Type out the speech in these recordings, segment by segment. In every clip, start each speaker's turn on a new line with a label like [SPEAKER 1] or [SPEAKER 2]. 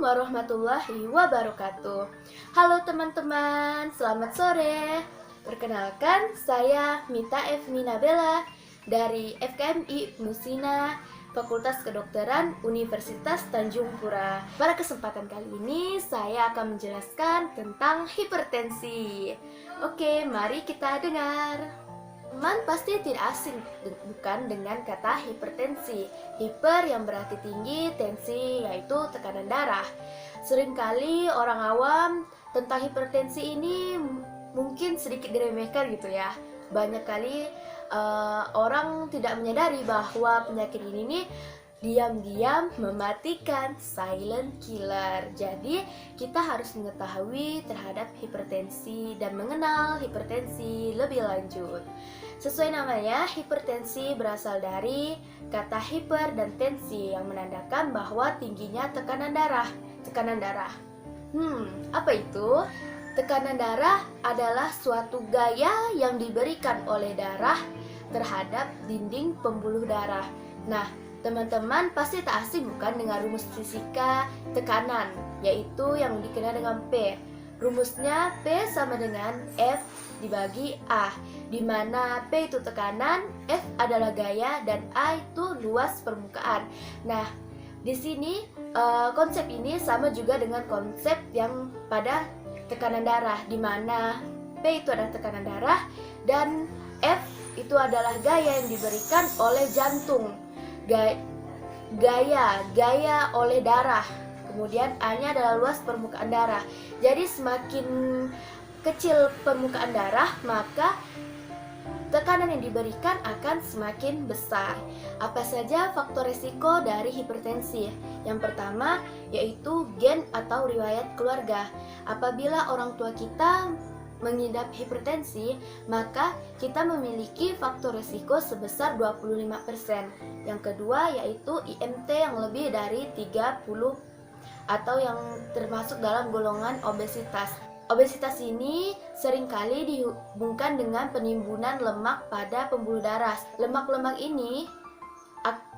[SPEAKER 1] warahmatullahi wabarakatuh. Halo teman-teman, selamat sore. Perkenalkan, saya Mita Evni Nabela dari FKMI Musina, Fakultas Kedokteran Universitas Tanjung Pura. Pada kesempatan kali ini, saya akan menjelaskan tentang hipertensi. Oke, mari kita dengar. Teman pasti tidak asing bukan dengan kata hipertensi. Hiper yang berarti tinggi, tensi yaitu tekanan darah. Seringkali orang awam tentang hipertensi ini mungkin sedikit diremehkan gitu ya. Banyak kali orang tidak menyadari bahwa penyakit ini nih diam-diam mematikan, silent killer. Jadi kita harus mengetahui terhadap hipertensi dan mengenal hipertensi lebih lanjut. Sesuai namanya, hipertensi berasal dari kata hiper dan tensi yang menandakan bahwa tingginya tekanan darah. Apa itu? Tekanan darah adalah suatu gaya yang diberikan oleh darah terhadap dinding pembuluh darah. Nah, teman-teman pasti tak asing bukan dengan rumus fisika tekanan, yaitu yang dikenal dengan P. Rumusnya P sama dengan F dibagi A, di mana P itu tekanan, F adalah gaya, dan A itu luas permukaan. Nah, di sini konsep ini sama juga dengan konsep yang pada tekanan darah, di mana P itu adalah tekanan darah dan F itu adalah gaya yang diberikan oleh jantung. Gaya oleh darah. Kemudian A-nya adalah luas permukaan darah. Jadi semakin kecil permukaan darah, maka tekanan yang diberikan akan semakin besar. Apa saja faktor risiko dari hipertensi? Yang pertama yaitu gen atau riwayat keluarga. Apabila orang tua kita mengidap hipertensi, maka kita memiliki faktor risiko sebesar 25%. Yang kedua yaitu IMT yang lebih dari 30 atau yang termasuk dalam golongan obesitas. Obesitas ini seringkali dihubungkan dengan penimbunan lemak pada pembuluh darah. Lemak-lemak ini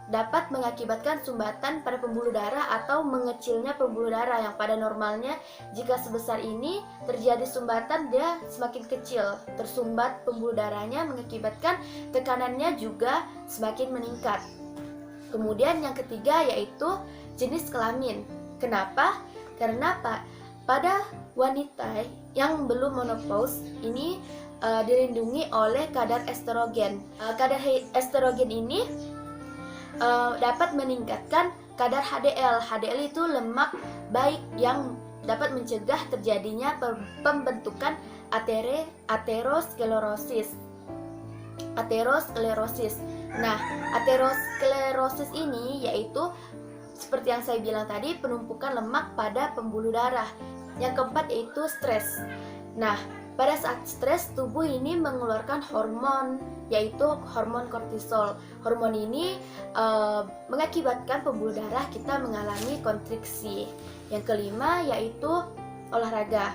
[SPEAKER 1] dapat mengakibatkan sumbatan pada pembuluh darah atau mengecilnya pembuluh darah yang pada normalnya jika sebesar ini terjadi sumbatan dia semakin kecil, tersumbat pembuluh darahnya mengakibatkan tekanannya juga semakin meningkat. Kemudian yang ketiga yaitu jenis kelamin. Kenapa? Karena pada wanita yang belum menopause ini dilindungi oleh kadar estrogen. Kadar estrogen ini dapat meningkatkan kadar HDL. HDL itu lemak baik yang dapat mencegah terjadinya pembentukan aterosklerosis. Nah, aterosklerosis ini yaitu seperti yang saya bilang tadi, penumpukan lemak pada pembuluh darah. Yang keempat yaitu stres. Nah, pada saat stres, tubuh ini mengeluarkan hormon, yaitu hormon kortisol. Hormon ini mengakibatkan pembuluh darah kita mengalami kontriksi. Yang kelima yaitu olahraga.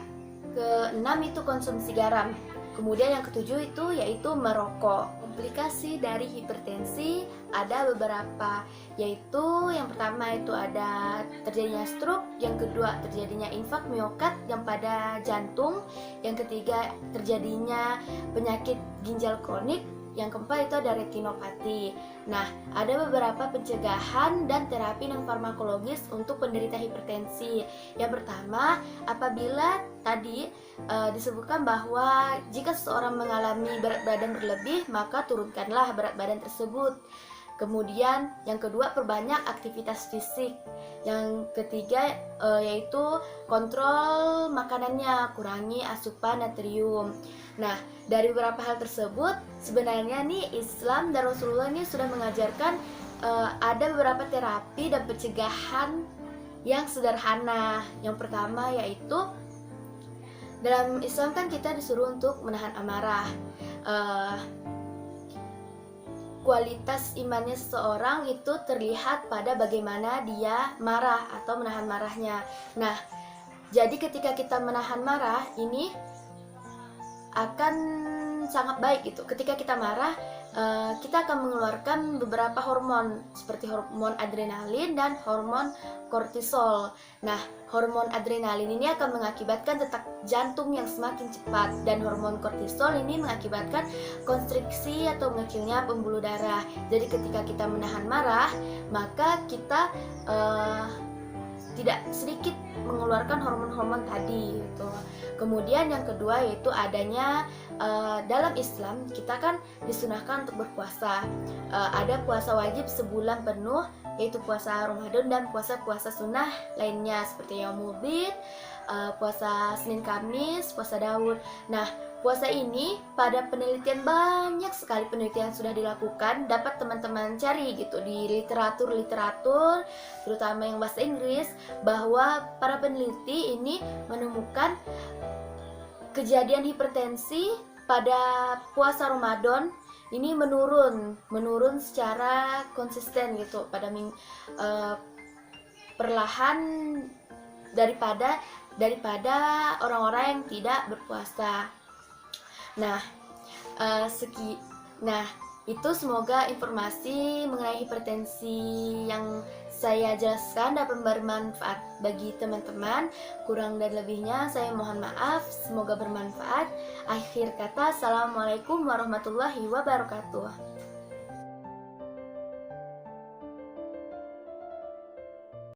[SPEAKER 1] Keenam itu konsumsi garam. Kemudian yang ketujuh itu yaitu merokok. Komplikasi dari hipertensi ada beberapa, yaitu yang pertama itu ada terjadinya stroke, yang kedua terjadinya infak miokard yang pada jantung, yang ketiga terjadinya penyakit ginjal kronik, yang keempat itu ada retinopati. Nah, ada beberapa pencegahan dan terapi non farmakologis untuk penderita hipertensi. Yang pertama, apabila tadi disebutkan bahwa jika seseorang mengalami berat badan berlebih, maka turunkanlah berat badan tersebut. Kemudian yang kedua, perbanyak aktivitas fisik. Yang ketiga yaitu kontrol makanannya, kurangi asupan natrium. Nah, dari beberapa hal tersebut sebenarnya nih Islam dan Rasulullah ini sudah mengajarkan ada beberapa terapi dan pencegahan yang sederhana. Yang pertama yaitu dalam Islam kan kita disuruh untuk menahan amarah. Kualitas imannya seseorang itu terlihat pada bagaimana dia marah atau menahan marahnya. Nah, jadi ketika kita menahan marah ini akan sangat baik gitu. Ketika kita marah, kita akan mengeluarkan beberapa hormon seperti hormon adrenalin dan hormon kortisol. Nah, hormon adrenalin ini akan mengakibatkan detak jantung yang semakin cepat, dan hormon kortisol ini mengakibatkan konstriksi atau mengecilnya pembuluh darah. Jadi ketika kita menahan marah, maka kita tidak sedikit mengeluarkan hormon-hormon tadi gitu. Kemudian yang kedua yaitu adanya dalam Islam kita kan disunahkan untuk berpuasa. Ada puasa wajib sebulan penuh, yaitu puasa Ramadan dan puasa-puasa sunnah lainnya seperti Yaumul Bid, puasa Senin Kamis, puasa Daud. Nah, puasa ini pada penelitian, banyak sekali penelitian yang sudah dilakukan, dapat teman-teman cari gitu di literatur terutama yang bahasa Inggris, bahwa para peneliti ini menemukan kejadian hipertensi pada puasa Ramadan ini menurun secara konsisten gitu pada perlahan daripada orang-orang yang tidak berpuasa. Nah, itu semoga informasi mengenai hipertensi yang saya jelaskan dapat bermanfaat bagi teman-teman. Kurang dan lebihnya saya mohon maaf, semoga bermanfaat. Akhir kata, assalamualaikum warahmatullahi wabarakatuh.